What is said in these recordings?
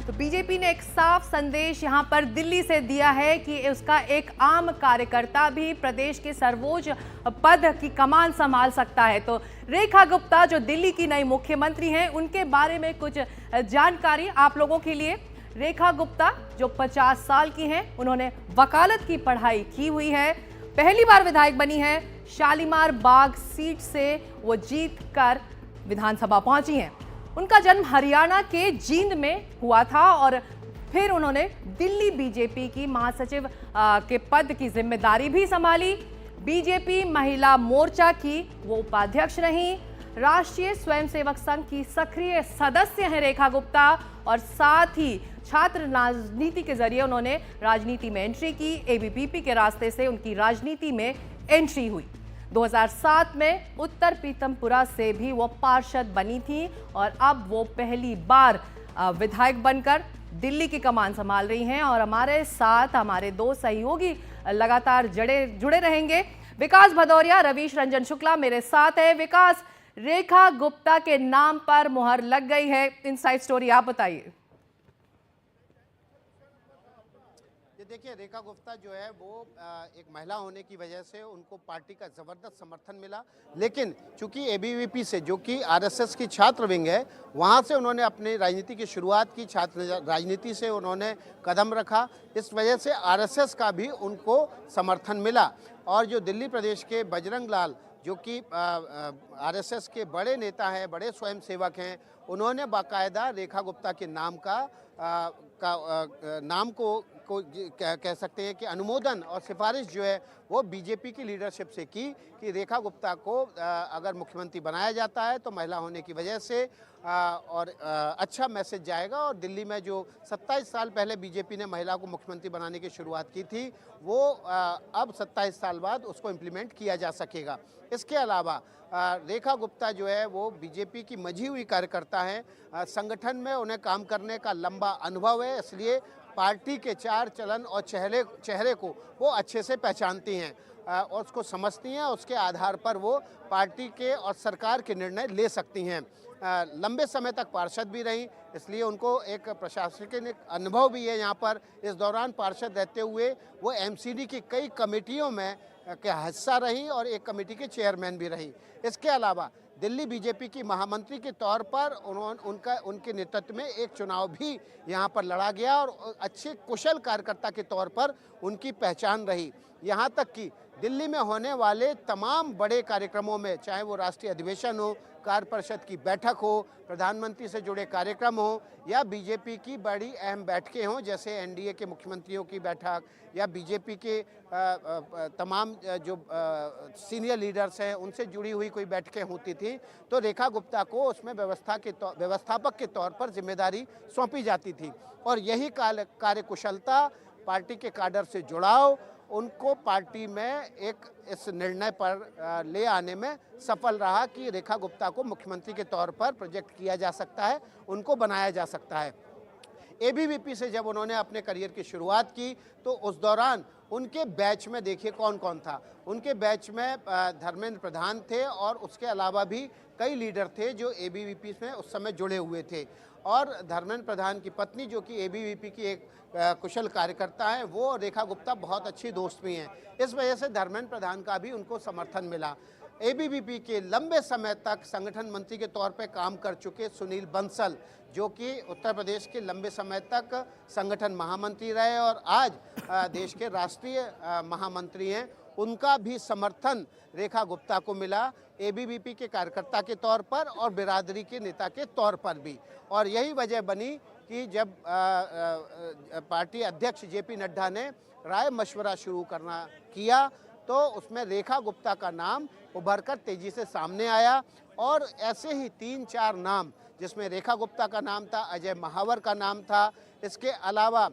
तो बीजेपी ने एक साफ संदेश यहां पर दिल्ली से दिया है कि उसका एक आम कार्यकर्ता भी प्रदेश के सर्वोच्च पद की कमान संभाल सकता है। तो रेखा गुप्ता जो दिल्ली की नई मुख्यमंत्री हैं, उनके बारे में कुछ जानकारी आप लोगों के लिए। रेखा गुप्ता जो 50 साल की हैं, उन्होंने वकालत की पढ़ाई की हुई है, पहली बार विधायक बनी है, शालीमार बाग सीट से वो जीत कर विधानसभा पहुंची हैं। उनका जन्म हरियाणा के जींद में हुआ था और फिर उन्होंने दिल्ली बीजेपी की महासचिव के पद की जिम्मेदारी भी संभाली। बीजेपी महिला मोर्चा की वो उपाध्यक्ष रहीं। राष्ट्रीय स्वयंसेवक संघ की सक्रिय सदस्य हैं रेखा गुप्ता और साथ ही छात्र राजनीति के जरिए उन्होंने राजनीति में एंट्री की। एबीवीपी के रास्ते से उनकी राजनीति में एंट्री हुई। 2007 में उत्तर पीतमपुरा से भी वो पार्षद बनी थी और अब वो पहली बार विधायक बनकर दिल्ली की कमान संभाल रही हैं। और हमारे साथ हमारे दो सहयोगी लगातार जुड़े रहेंगे। विकास भदौरिया, रवीश रंजन शुक्ला मेरे साथ है। विकास, रेखा गुप्ता के नाम पर मुहर लग गई है, इनसाइड स्टोरी आप बताइए। देखिए, रेखा गुप्ता जो है वो एक महिला होने की वजह से उनको पार्टी का ज़बरदस्त समर्थन मिला, लेकिन चूंकि एबीवीपी से, जो कि आरएसएस की छात्र विंग है, वहां से उन्होंने अपनी राजनीति की शुरुआत की। छात्र राजनीति से उन्होंने कदम रखा, इस वजह से आरएसएस का भी उनको समर्थन मिला। और जो दिल्ली प्रदेश के बजरंग लाल, जो कि आरएसएस के बड़े नेता हैं, बड़े स्वयंसेवक हैं, उन्होंने बाकायदा रेखा गुप्ता के नाम नाम को कह सकते हैं कि अनुमोदन और सिफारिश जो है वो बीजेपी की लीडरशिप से की कि रेखा गुप्ता को अगर मुख्यमंत्री बनाया जाता है तो महिला होने की वजह से और अच्छा मैसेज जाएगा। और दिल्ली में जो 27 साल पहले बीजेपी ने महिला को मुख्यमंत्री बनाने की शुरुआत की थी, वो अब 27 साल बाद उसको इम्प्लीमेंट किया जा सकेगा। इसके अलावा रेखा गुप्ता जो है वो बीजेपी की मंझी हुई कार्यकर्ता हैं। संगठन में उन्हें काम करने का लंबा अनुभव है, इसलिए पार्टी के चार चलन और चेहरे को वो अच्छे से पहचानती हैं और उसको समझती हैं। उसके आधार पर वो पार्टी के और सरकार के निर्णय ले सकती हैं। लंबे समय तक पार्षद भी रहीं, इसलिए उनको एक प्रशासनिक अनुभव भी है। यहाँ पर इस दौरान पार्षद रहते हुए वो एमसीडी की कई कमेटियों में का हिस्सा रही और एक कमेटी के चेयरमैन भी रही। इसके अलावा दिल्ली बीजेपी की महामंत्री के तौर पर उनके नेतृत्व में एक चुनाव भी यहाँ पर लड़ा गया और अच्छे कुशल कार्यकर्ता के तौर पर उनकी पहचान रही। यहाँ तक कि दिल्ली में होने वाले तमाम बड़े कार्यक्रमों में, चाहे वो राष्ट्रीय अधिवेशन हो, कार्य परिषद की बैठक हो, प्रधानमंत्री से जुड़े कार्यक्रम हो या बीजेपी की बड़ी अहम बैठकें हों, जैसे एनडीए के मुख्यमंत्रियों की बैठक या बीजेपी के तमाम जो सीनियर लीडर्स हैं उनसे जुड़ी हुई कोई बैठकें होती थी, तो रेखा गुप्ता को उसमें व्यवस्थापक के तौर पर जिम्मेदारी सौंपी जाती थी। और यही कार्यकुशलता, पार्टी के काडर से जुड़ाव उनको पार्टी में एक इस निर्णय पर ले आने में सफल रहा कि रेखा गुप्ता को मुख्यमंत्री के तौर पर प्रोजेक्ट किया जा सकता है, उनको बनाया जा सकता है। एबीवीपी से जब उन्होंने अपने करियर की शुरुआत की तो उस दौरान उनके बैच में देखिए कौन कौन था। उनके बैच में धर्मेंद्र प्रधान थे और उसके अलावा भी कई लीडर थे जो एबीवीपी में उस समय जुड़े हुए थे। और धर्मेंद्र प्रधान की पत्नी, जो कि एबीवीपी की एक कुशल कार्यकर्ता हैं, वो रेखा गुप्ता बहुत अच्छी दोस्त भी हैं। इस वजह से धर्मेंद्र प्रधान का भी उनको समर्थन मिला। एबीवीपी के लंबे समय तक संगठन मंत्री के तौर पर काम कर चुके सुनील बंसल, जो कि उत्तर प्रदेश के लंबे समय तक संगठन महामंत्री रहे और आज देश के राष्ट्रीय महामंत्री हैं, उनका भी समर्थन रेखा गुप्ता को मिला, एबीवीपी के कार्यकर्ता के तौर पर और बिरादरी के नेता के तौर पर भी। और यही वजह बनी कि जब पार्टी अध्यक्ष जेपी नड्डा ने राय मशवरा शुरू किया तो उसमें रेखा गुप्ता का नाम उभरकर तेजी से सामने आया। और ऐसे ही 3-4 नाम, जिसमें रेखा गुप्ता का नाम था, अजय महावर का नाम था, इसके अलावा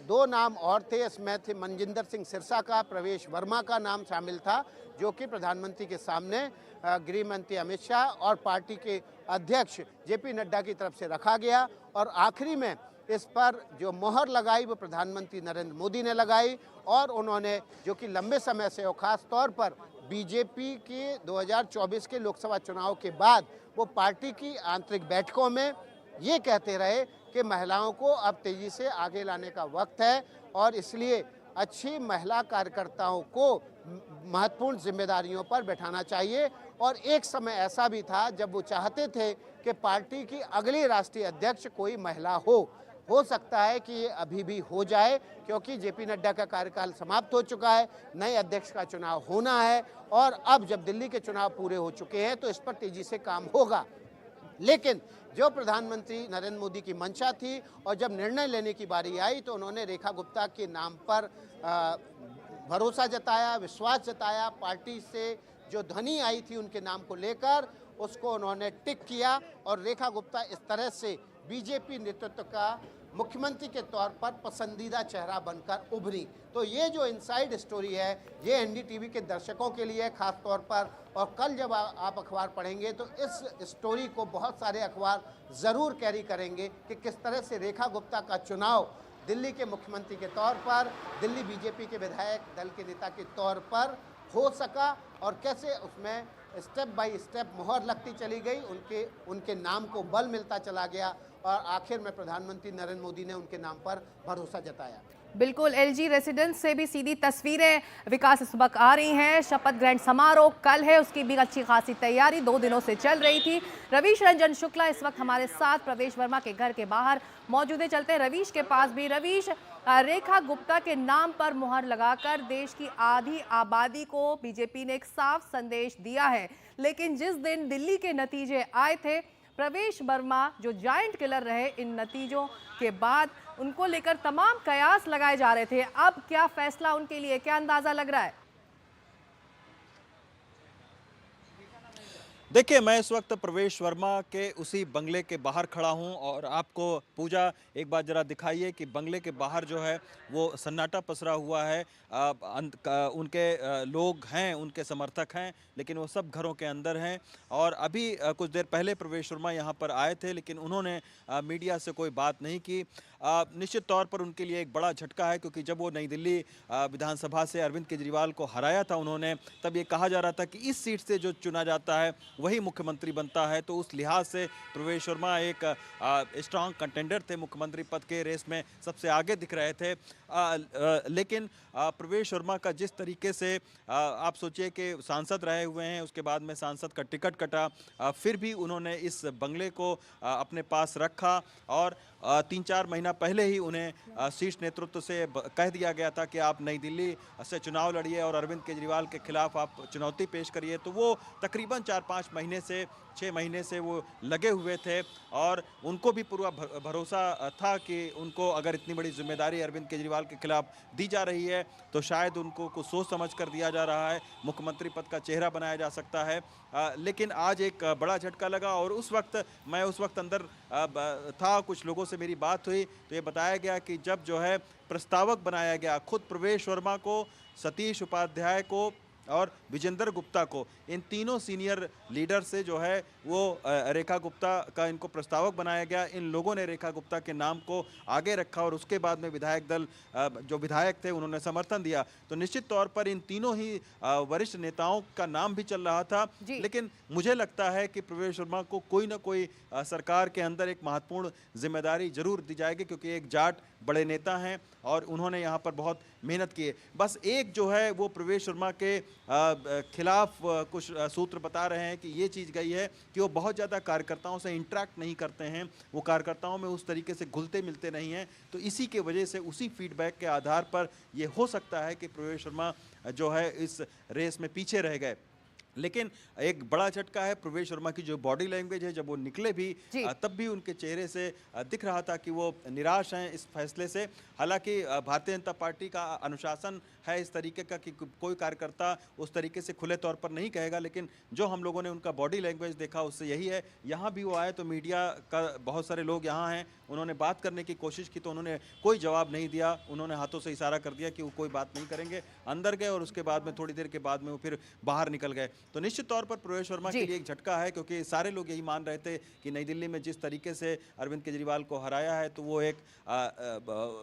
2 नाम और थे। इसमें थे मनजिंदर सिंह सिरसा का, प्रवेश वर्मा का नाम शामिल था, जो कि प्रधानमंत्री के सामने गृह मंत्री अमित शाह और पार्टी के अध्यक्ष जेपी नड्डा की तरफ से रखा गया। और आखिरी में इस पर जो मोहर लगाई वो प्रधानमंत्री नरेंद्र मोदी ने लगाई और उन्होंने, जो कि लंबे समय से और ख़ास तौर पर बीजेपी के 2024 के लोकसभा चुनाव के बाद वो पार्टी की आंतरिक बैठकों में ये कहते रहे कि महिलाओं को अब तेजी से आगे लाने का वक्त है और इसलिए अच्छी महिला कार्यकर्ताओं को महत्वपूर्ण जिम्मेदारियों पर बैठाना चाहिए। और एक समय ऐसा भी था जब वो चाहते थे कि पार्टी की अगली राष्ट्रीय अध्यक्ष कोई महिला हो सकता है कि ये अभी भी हो जाए, क्योंकि जेपी नड्डा का कार्यकाल समाप्त हो चुका है, नए अध्यक्ष का चुनाव होना है और अब जब दिल्ली के चुनाव पूरे हो चुके हैं तो इस पर तेजी से काम होगा। लेकिन जो प्रधानमंत्री नरेंद्र मोदी की मंशा थी और जब निर्णय लेने की बारी आई तो उन्होंने रेखा गुप्ता के नाम पर भरोसा जताया, विश्वास जताया। पार्टी से जो ध्वनि आई थी उनके नाम को लेकर उसको उन्होंने टिक किया और रेखा गुप्ता इस तरह से बीजेपी नेतृत्व का मुख्यमंत्री के तौर पर पसंदीदा चेहरा बनकर उभरी। तो ये जो इनसाइड स्टोरी है ये एनडीटीवी के दर्शकों के लिए खास तौर पर, और कल जब आप अखबार पढ़ेंगे तो इस स्टोरी को बहुत सारे अखबार ज़रूर कैरी करेंगे कि किस तरह से रेखा गुप्ता का चुनाव दिल्ली के मुख्यमंत्री के तौर पर, दिल्ली बीजेपी के विधायक दल के नेता के तौर पर हो सका और कैसे उसमें स्टेप बाय स्टेप मोहर लगती चली गई, उनके नाम को बल मिलता चला गया और आखिर में प्रधानमंत्री नरेंद्र मोदी ने उनके नाम पर भरोसा जताया। बिल्कुल, एलजी रेसिडेंस से भी सीधी तस्वीरें विकास इस वक्त आ रही हैं। शपथ ग्रहण समारोह कल है, उसकी भी अच्छी खासी तैयारी 2 दिनों से चल रही थी। रवीश रंजन शुक्ला इस वक्त हमारे साथ प्रवेश वर्मा के घर के बाहर मौजूद है। चलते हैं रवीश के पास भी। रवीश, रेखा गुप्ता के नाम पर मुहर लगाकर देश की आधी आबादी को बीजेपी ने एक साफ संदेश दिया है, लेकिन जिस दिन दिल्ली के नतीजे आए थे, प्रवेश वर्मा जो जायंट किलर रहे, इन नतीजों के बाद उनको लेकर तमाम कयास लगाए जा रहे थे। अब क्या फैसला उनके लिए, क्या अंदाजा लग रहा है? देखिए, मैं इस वक्त प्रवेश वर्मा के उसी बंगले के बाहर खड़ा हूं और आपको पूजा एक बार जरा दिखाइए कि बंगले के बाहर जो है वो सन्नाटा पसरा हुआ है। उनके लोग हैं, उनके समर्थक हैं, लेकिन वो सब घरों के अंदर हैं। और अभी कुछ देर पहले प्रवेश वर्मा यहां पर आए थे, लेकिन उन्होंने मीडिया से कोई बात नहीं की। निश्चित तौर पर उनके लिए एक बड़ा झटका है, क्योंकि जब वो नई दिल्ली विधानसभा से अरविंद केजरीवाल को हराया था उन्होंने, तब ये कहा जा रहा था कि इस सीट से जो चुना जाता है वही मुख्यमंत्री बनता है। तो उस लिहाज से प्रवेश वर्मा एक स्ट्रांग कंटेंडर थे, मुख्यमंत्री पद के रेस में सबसे आगे दिख रहे थे। लेकिन प्रवेश वर्मा का जिस तरीके से आप सोचिए कि सांसद रहे हुए हैं, उसके बाद में सांसद का टिकट कटा, फिर भी उन्होंने इस बंगले को अपने पास रखा और 3-4 महीना पहले ही उन्हें शीर्ष नेतृत्व से कह दिया गया था कि आप नई दिल्ली से चुनाव लड़िए और अरविंद केजरीवाल के खिलाफ आप चुनौती पेश करिए। तो वो तकरीबन 4-5 महीने से 6 महीने से वो लगे हुए थे और उनको भी पूरा भरोसा था कि उनको अगर इतनी बड़ी जिम्मेदारी अरविंद केजरीवाल के खिलाफ दी जा रही है तो शायद उनको कुछ सोच समझ कर दिया जा रहा है, मुख्यमंत्री पद का चेहरा बनाया जा सकता है। लेकिन आज एक बड़ा झटका लगा और मैं उस वक्त अंदर था, कुछ लोगों से मेरी बात हुई तो ये बताया गया कि जब जो है प्रस्तावक बनाया गया, खुद प्रवेश वर्मा को, सतीश उपाध्याय को और विजेंद्र गुप्ता को, इन तीनों सीनियर लीडर से जो है वो रेखा गुप्ता का इनको प्रस्तावक बनाया गया। इन लोगों ने रेखा गुप्ता के नाम को आगे रखा और उसके बाद में विधायक दल जो विधायक थे उन्होंने समर्थन दिया। तो निश्चित तौर पर इन तीनों ही वरिष्ठ नेताओं का नाम भी चल रहा था। लेकिन मुझे लगता है कि प्रवेश वर्मा को कोई ना कोई सरकार के अंदर एक महत्वपूर्ण जिम्मेदारी जरूर दी जाएगी, क्योंकि एक जाट बड़े नेता हैं और उन्होंने यहाँ पर बहुत मेहनत की है। बस एक जो है वो प्रवेश वर्मा के खिलाफ कुछ सूत्र बता रहे हैं कि ये चीज़ गई है कि वो बहुत ज़्यादा कार्यकर्ताओं से इंटरेक्ट नहीं करते हैं, वो कार्यकर्ताओं में उस तरीके से घुलते मिलते नहीं हैं। तो इसी के वजह से, उसी फीडबैक के आधार पर ये हो सकता है कि प्रवेश वर्मा जो है इस रेस में पीछे रह गए। लेकिन एक बड़ा झटका है, प्रवेश वर्मा की जो बॉडी लैंग्वेज है, जब वो निकले भी तब भी उनके चेहरे से दिख रहा था कि वो निराश हैं इस फैसले से। हालांकि भारतीय जनता पार्टी का अनुशासन है इस तरीके का कि कोई कार्यकर्ता उस तरीके से खुले तौर पर नहीं कहेगा, लेकिन जो हम लोगों ने उनका बॉडी लैंग्वेज देखा उससे यही है। यहाँ भी वो आए तो मीडिया का बहुत सारे लोग यहाँ हैं, उन्होंने बात करने की कोशिश की तो उन्होंने कोई जवाब नहीं दिया, उन्होंने हाथों से इशारा कर दिया कि वो कोई बात नहीं करेंगे, अंदर गए और उसके बाद में थोड़ी देर के बाद में वो फिर बाहर निकल गए। तो निश्चित तौर पर प्रवेश वर्मा के लिए एक झटका है, क्योंकि सारे लोग यही मान रहे थे कि नई दिल्ली में जिस तरीके से अरविंद केजरीवाल को हराया है तो वो एक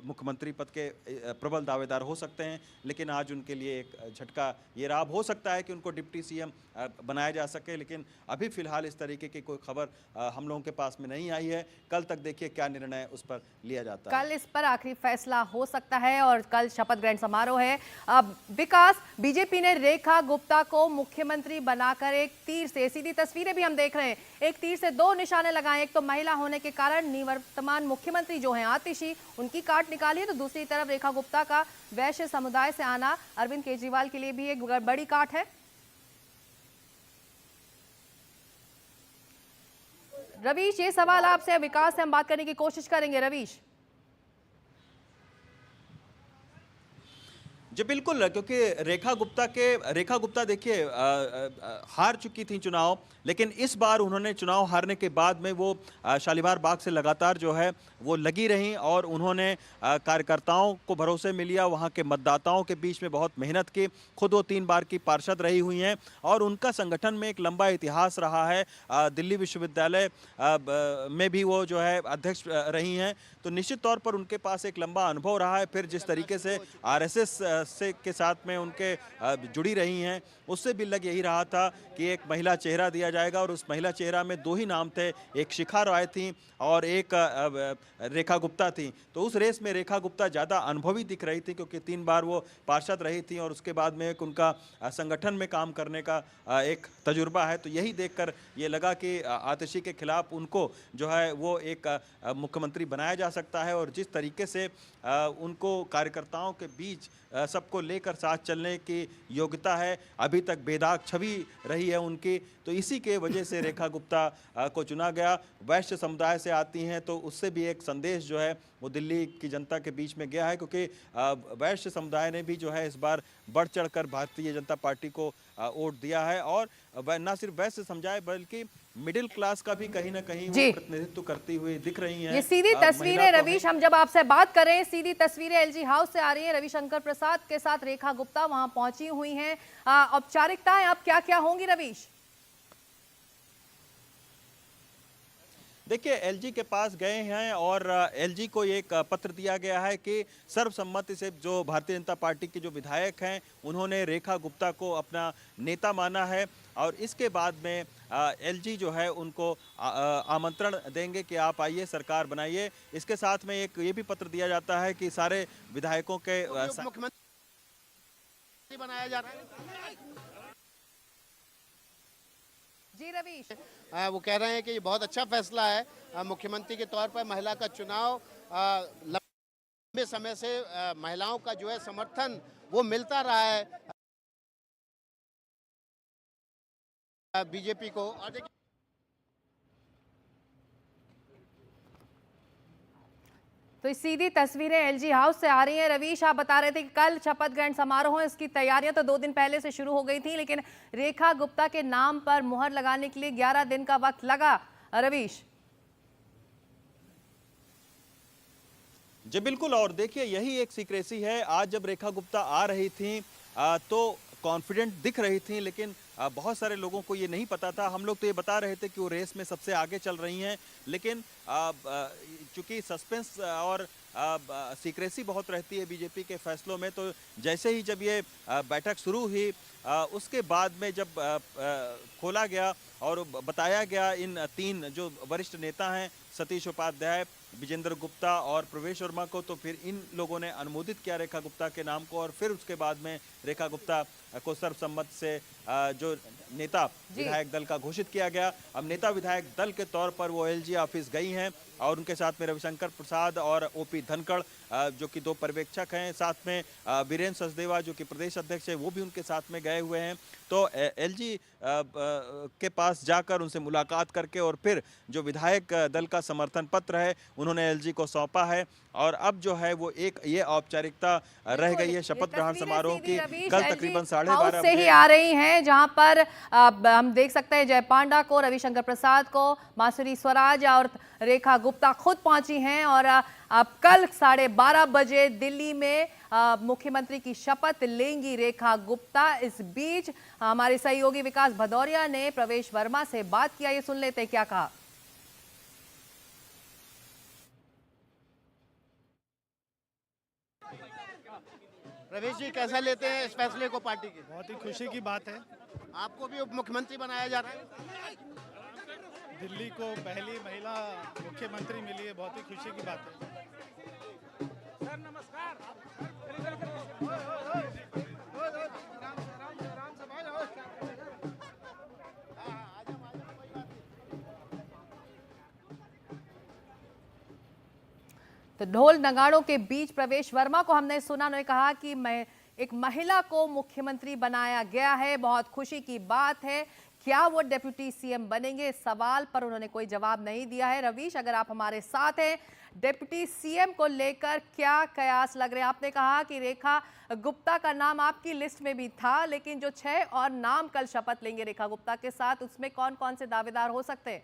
मुख्यमंत्री पद के प्रबल दावेदार हो सकते हैं, लेकिन आज उनके लिए एक झटका ये रहा। हो सकता है कि उनको डिप्टी सीएम बनाया जा सके, लेकिन अभी फिलहाल इस तरीके की कोई खबर हम लोगों के पास में नहीं आई है। कल तक देखिए क्या निर्णय उस पर लिया जाता है। कल इस पर आखिरी फैसला हो सकता है और कल शपथ ग्रहण समारोह है। अब विकास, बीजेपी ने रेखा गुप्ता को मुख्यमंत्री बनाकर एक तीर से, सीधी तस्वीरें भी हम देख रहे हैं, एक तीर से दो निशाने लगाए। एक तो महिला होने के कारण निवर्तमान मुख्यमंत्री जो हैं आतिशी, उनकी काट निकाली है, तो दूसरी तरफ रेखा गुप्ता का वैश्य समुदाय से आना अरविंद केजरीवाल के लिए भी एक बड़ी काट है। रवीश, ये सवाल आपसे, विकास से हम बात करने की कोशिश करेंगे। रवीश जी बिल्कुल, क्योंकि रेखा गुप्ता देखिए हार चुकी थी चुनाव, लेकिन इस बार उन्होंने चुनाव हारने के बाद में वो शालीमार बाग से लगातार जो है वो लगी रहीं और उन्होंने कार्यकर्ताओं को भरोसे में लिया, वहाँ के मतदाताओं के बीच में बहुत मेहनत की। खुद वो 3 बार की पार्षद रही हुई हैं और उनका संगठन में एक लंबा इतिहास रहा है। दिल्ली विश्वविद्यालय में भी वो जो है अध्यक्ष रही हैं, तो निश्चित तौर पर उनके पास एक लंबा अनुभव रहा है। फिर जिस तरीके से RSS के साथ में उनके जुड़ी रही हैं, उससे भी लग यही रहा था कि एक महिला चेहरा दिया जाएगा, और उस महिला चेहरा में 2 ही नाम थे, एक शिखा रॉय थी और एक रेखा गुप्ता थी। तो उस रेस में रेखा गुप्ता ज़्यादा अनुभवी दिख रही थी, क्योंकि 3 बार वो पार्षद रही थी और उसके बाद में एक उनका संगठन में काम करने का एक तजुर्बा है। तो यही देखकर ये लगा कि आतिशी के खिलाफ उनको जो है वो एक मुख्यमंत्री बनाया जा सकता है, और जिस तरीके से उनको कार्यकर्ताओं के बीच सबको लेकर साथ चलने की योग्यता है, अभी तक बेदाग छवि रही है उनकी, तो इसी के वजह से रेखा गुप्ता को चुना गया। वैश्य समुदाय से आती हैं, तो उससे भी एक संदेश जो है वो दिल्ली की जनता के बीच में गया है, क्योंकि वैश्य समुदाय ने भी जो है इस बार बढ़ चढ़कर भारतीय जनता पार्टी को वोट दिया है, और न सिर्फ वैश्य समुदाय बल्कि मिडिल क्लास का भी कहीं ना कहीं वो प्रतिनिधित्व करती हुई दिख रही हैं। ये सीधी तस्वीरें रवीश, हम जब आपसे बात करें, सीधी तस्वीरें LG हाउस से आ रही हैं। रविशंकर प्रसाद के साथ रेखा गुप्ता वहां पहुंची हुई हैं। औपचारिकताएं अब क्या क्या होंगी रवीश? देखिए, LG के पास गए हैं और LG को एक पत्र दिया गया है कि सर्वसम्मति से जो भारतीय जनता पार्टी के जो विधायक हैं उन्होंने रेखा गुप्ता को अपना नेता माना है, और इसके बाद में LG जो है उनको आमंत्रण देंगे कि आप आइए, सरकार बनाइए। इसके साथ में एक ये भी पत्र दिया जाता है कि सारे विधायकों के मुख्यमंत्री बनाया जा रहा है। जी रवीश, वो कह रहे हैं कि ये बहुत अच्छा फैसला है, मुख्यमंत्री के तौर पर महिला का चुनाव। लंबे समय से महिलाओं का जो है समर्थन वो मिलता रहा है बीजेपी को। और देखिए, तो सीधी तस्वीरें LG हाउस से आ रही हैं। रवीश, आप बता रहे थे कि कल शपथ ग्रहण समारोह है, इसकी तैयारियां तो 2 दिन पहले से शुरू हो गई थी, लेकिन रेखा गुप्ता के नाम पर मुहर लगाने के लिए 11 दिन का वक्त लगा। रवीश जी बिल्कुल, और देखिए यही एक सीक्रेसी है। आज जब रेखा गुप्ता आ रही थी तो कॉन्फिडेंट दिख रही थी, लेकिन बहुत सारे लोगों को ये नहीं पता था। हम लोग तो ये बता रहे थे कि वो रेस में सबसे आगे चल रही हैं, लेकिन चूंकि सस्पेंस और सीक्रेसी बहुत रहती है बीजेपी के फैसलों में, तो जैसे ही जब ये बैठक शुरू हुई उसके बाद में जब खोला गया और बताया गया इन 3 जो वरिष्ठ नेता हैं, सतीश उपाध्याय, विजेंद्र गुप्ता और प्रवेश वर्मा को, तो फिर इन लोगों ने अनुमोदित किया रेखा गुप्ता के नाम को, और फिर उसके बाद में रेखा गुप्ता को सर्वसम्मत से जो नेता विधायक दल का घोषित किया गया। अब नेता विधायक दल के तौर पर वो LG ऑफिस गई हैं, और उनके साथ में रविशंकर प्रसाद और OP धनखड़ जो कि 2 पर्यवेक्षक हैं, साथ में वीरेंद्र सचदेवा जो कि प्रदेश अध्यक्ष है वो भी उनके साथ में गए हुए हैं। तो LG के पास जाकर उनसे मुलाकात करके और फिर जो विधायक दल का समर्थन पत्र है उन्होंने LG को सौंपा है, और अब जो है वो एक ये औपचारिकता रह गई है शपथ ग्रहण समारोह की। कल तकरीबन 12:30 से ही आ रही हैं, जहां पर हम देख सकते हैं जय पांडा को, रविशंकर प्रसाद को, मासुरी स्वराज और रेखा गुप्ता खुद पहुंची हैं, और अब कल 12:30 बजे दिल्ली में मुख्यमंत्री की शपथ लेंगी रेखा गुप्ता। इस बीच हमारे सहयोगी विकास भदौरिया ने प्रवेश वर्मा से बात किया, ये सुन लेते हैं क्या कहा। प्रवेश जी, कैसा लेते हैं इस फैसले को पार्टी के? बहुत ही खुशी की बात है। आपको भी उप मुख्यमंत्री बनाया जा रहा है। दिल्ली को पहली महिला मुख्यमंत्री मिली है, बहुत ही खुशी की बात है। सर नमस्कार। तो ढोल नगाड़ों के बीच प्रवेश वर्मा को हमने सुना, उन्होंने कहा कि मैं एक महिला को मुख्यमंत्री बनाया गया है, बहुत खुशी की बात है। क्या वो डिप्टी सीएम बनेंगे, इस सवाल पर उन्होंने कोई जवाब नहीं दिया है। रवीश, अगर आप हमारे साथ हैं, डिप्टी सीएम को लेकर क्या कयास लग रहे हैं? आपने कहा कि रेखा गुप्ता का नाम आपकी लिस्ट में भी था, लेकिन जो 6 और नाम कल शपथ लेंगे रेखा गुप्ता के साथ, उसमें कौन कौन से दावेदार हो सकते हैं?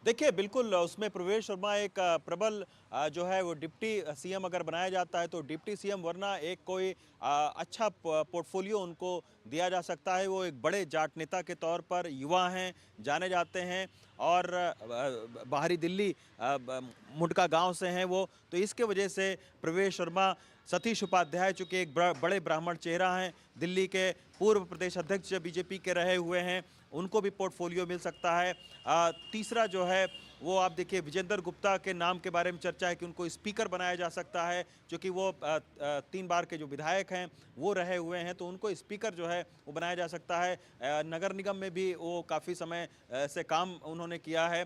देखिए, बिल्कुल उसमें प्रवेश वर्मा एक प्रबल जो है वो डिप्टी सीएम अगर बनाया जाता है तो डिप्टी सीएम, वरना एक कोई अच्छा पोर्टफोलियो उनको दिया जा सकता है। वो एक बड़े जाट नेता के तौर पर युवा हैं, जाने जाते हैं और बाहरी दिल्ली मुंडका गांव से हैं वो, तो इसके वजह से प्रवेश वर्मा सतीश उपाध्याय चूँकि एक बड़े ब्राह्मण चेहरा हैं, दिल्ली के पूर्व प्रदेश अध्यक्ष बीजेपी के रहे हुए हैं, उनको भी पोर्टफोलियो मिल सकता है। तीसरा जो है वो आप देखिए, विजेंद्र गुप्ता के नाम के बारे में चर्चा है कि उनको स्पीकर बनाया जा सकता है, क्योंकि वो 3 बार के जो विधायक हैं वो रहे हुए हैं, तो उनको स्पीकर जो है वो बनाया जा सकता है। नगर निगम में भी वो काफ़ी समय से काम उन्होंने किया है।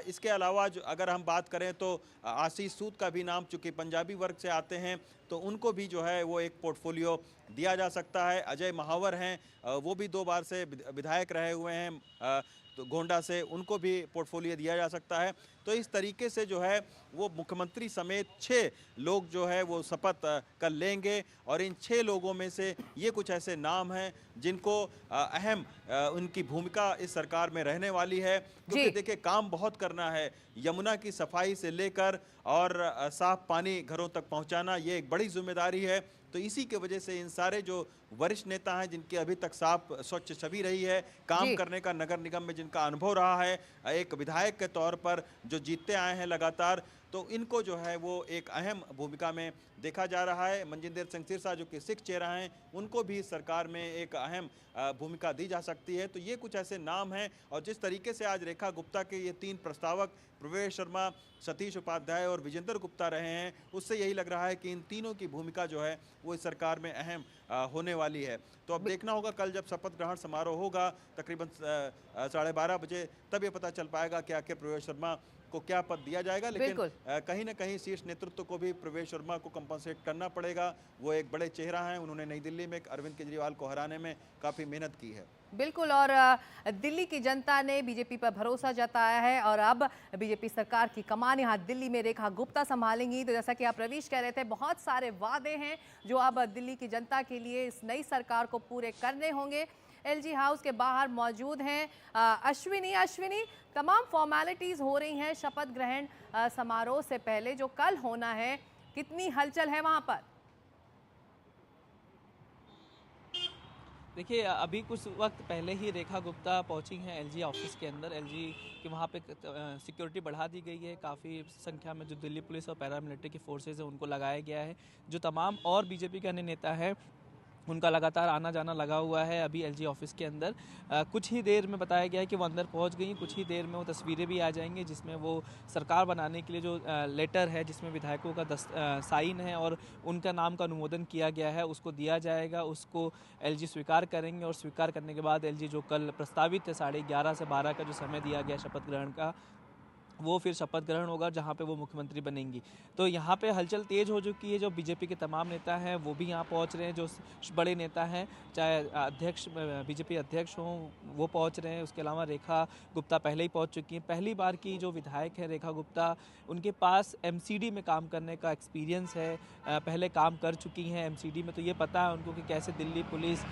इसके अलावा जो अगर हम बात करें तो आशीष सूद का भी नाम, चूँकि पंजाबी वर्ग से आते हैं, तो उनको भी जो है वो एक पोर्टफोलियो दिया जा सकता है। अजय महावर हैं, वो भी 2 बार से विधायक रहे हुए हैं तो गोंडा से, उनको भी पोर्टफोलियो दिया जा सकता है। तो इस तरीके से जो है वो मुख्यमंत्री समेत 6 लोग जो है वो शपथ कर लेंगे, और इन 6 लोगों में से ये कुछ ऐसे नाम हैं जिनको अहम उनकी भूमिका इस सरकार में रहने वाली है, क्योंकि देखिए काम बहुत करना है। यमुना की सफाई से लेकर और साफ पानी घरों तक पहुंचाना, ये एक बड़ी जिम्मेदारी है। तो इसी के वजह से इन सारे जो वरिष्ठ नेता हैं, जिनकी अभी तक साफ स्वच्छ छवि रही है, काम करने का नगर निगम में जिनका अनुभव रहा है, एक विधायक के तौर पर जो जीतते आए हैं लगातार, तो इनको जो है वो एक अहम भूमिका में देखा जा रहा है। मनजिंदर सिंह सिरसा जो कि सिख चेहरा हैं, उनको भी सरकार में एक अहम भूमिका दी जा सकती है। तो ये कुछ ऐसे नाम हैं, और जिस तरीके से आज रेखा गुप्ता के ये 3 प्रस्तावक प्रवेश वर्मा, सतीश उपाध्याय और विजेंद्र गुप्ता रहे हैं, उससे यही लग रहा है कि इन तीनों की भूमिका जो है वो इस सरकार में अहम होने वाली है। तो अब देखना होगा कल जब शपथ ग्रहण समारोह होगा तकरीबन 12:30 बजे, तब ये पता चल पाएगा कि आखिर प्रवेश वर्मा को क्या पद दिया जाएगा। लेकिन कहीं ना कहीं शीर्ष नेतृत्व को भी प्रवेश वर्मा को कंपनसेट करना पड़ेगा। वो एक बड़े चेहरा हैं, उन्होंने नई दिल्ली में अरविंद केजरीवाल को हराने में काफ़ी मेहनत की है। बिल्कुल, और दिल्ली की जनता ने बीजेपी पर भरोसा जताया है, और अब बीजेपी सरकार की कमान यहाँ दिल्ली में रेखा गुप्ता संभालेंगी। तो जैसा कि आप रवीश कह रहे थे, बहुत सारे वादे हैं जो अब दिल्ली की जनता के लिए इस नई सरकार को पूरे करने होंगे। एलजी हाउस के बाहर मौजूद हैं अश्विनी, तमाम फॉर्मेलिटीज़ हो रही हैं शपथ ग्रहण समारोह से पहले जो कल होना है, कितनी हलचल है वहाँ पर? देखिए, अभी कुछ वक्त पहले ही रेखा गुप्ता पहुंची हैं एलजी ऑफिस के अंदर। एलजी के वहाँ पे सिक्योरिटी बढ़ा दी गई है, काफ़ी संख्या में जो दिल्ली पुलिस और पैरामिलिट्री की फोर्सेज है उनको लगाया गया है। जो तमाम और बीजेपी के अन्य नेता हैं उनका लगातार आना जाना लगा हुआ है अभी एलजी ऑफिस के अंदर। कुछ ही देर में बताया गया है कि वो अंदर पहुंच गई, कुछ ही देर में वो तस्वीरें भी आ जाएंगी जिसमें वो सरकार बनाने के लिए जो लेटर है जिसमें विधायकों का साइन है और उनका नाम का अनुमोदन किया गया है उसको दिया जाएगा। उसको एलजी स्वीकार करेंगे, और स्वीकार करने के बाद एलजी जो कल प्रस्तावित है 11:30 से 12 का जो समय दिया गया शपथ ग्रहण का, वो फिर शपथ ग्रहण होगा जहाँ पे वो मुख्यमंत्री बनेंगी। तो यहाँ पे हलचल तेज़ हो चुकी है। जो बीजेपी के तमाम नेता हैं वो भी यहाँ पहुँच रहे हैं, जो बड़े नेता हैं, चाहे अध्यक्ष बीजेपी अध्यक्ष हों वो पहुँच रहे हैं। उसके अलावा रेखा गुप्ता पहले ही पहुँच चुकी हैं। पहली बार की जो विधायक है रेखा गुप्ता, उनके पास एमसीडी में काम करने का एक्सपीरियंस है, पहले काम कर चुकी हैं एमसीडी में, तो ये पता है उनको कि कैसे दिल्ली पुलिस